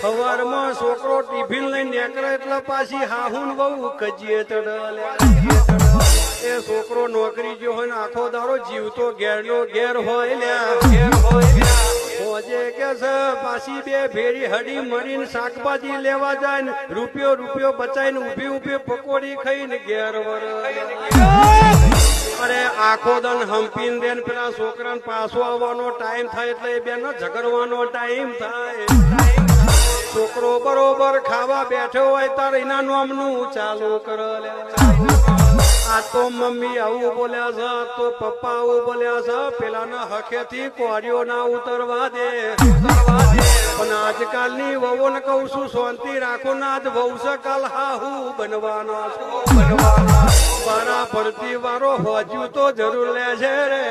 સવારમાં છોકરો ટિફિન લઈને નીકળે એટલે પાછી હાહુન બહુ કજીએ તડલે એ છોકરો નોકરી ગયો હોય ને આખો દારો જીવતો ઘેરનો ઘેર હોય લ્યા હોજે કે છે પાછી બે ભેરી હડી મરીને શાકભાજી લેવા જાય ને રૂપિયો બચાઈને ઊભી પકોડી ખાઈને ઘેર વર અરે આખો દન હંપીને બેન પેલા છોકરાને પાછો આવવાનો ટાઈમ થાય એટલે એ બેન ઝઘડવાનો ટાઈમ થાય છોકરો બરોબર ખાવા બેઠો હોય તાર એના નામનું ચાલુ કરે આ તો મમ્મી આવું બોલ્યા છે તો પપ્પા આવું બોલ્યા છે પેલાના હકેથી કોરિયો ના ઉતરવા દે પણ આજકાલની વહુને કહું છું શાંતિ રાખો ના આજ વહુ છે કાલ હાહુ બનવાનો મારા ભરતી વાળો હોજ્યું તો જરૂર લે છે રે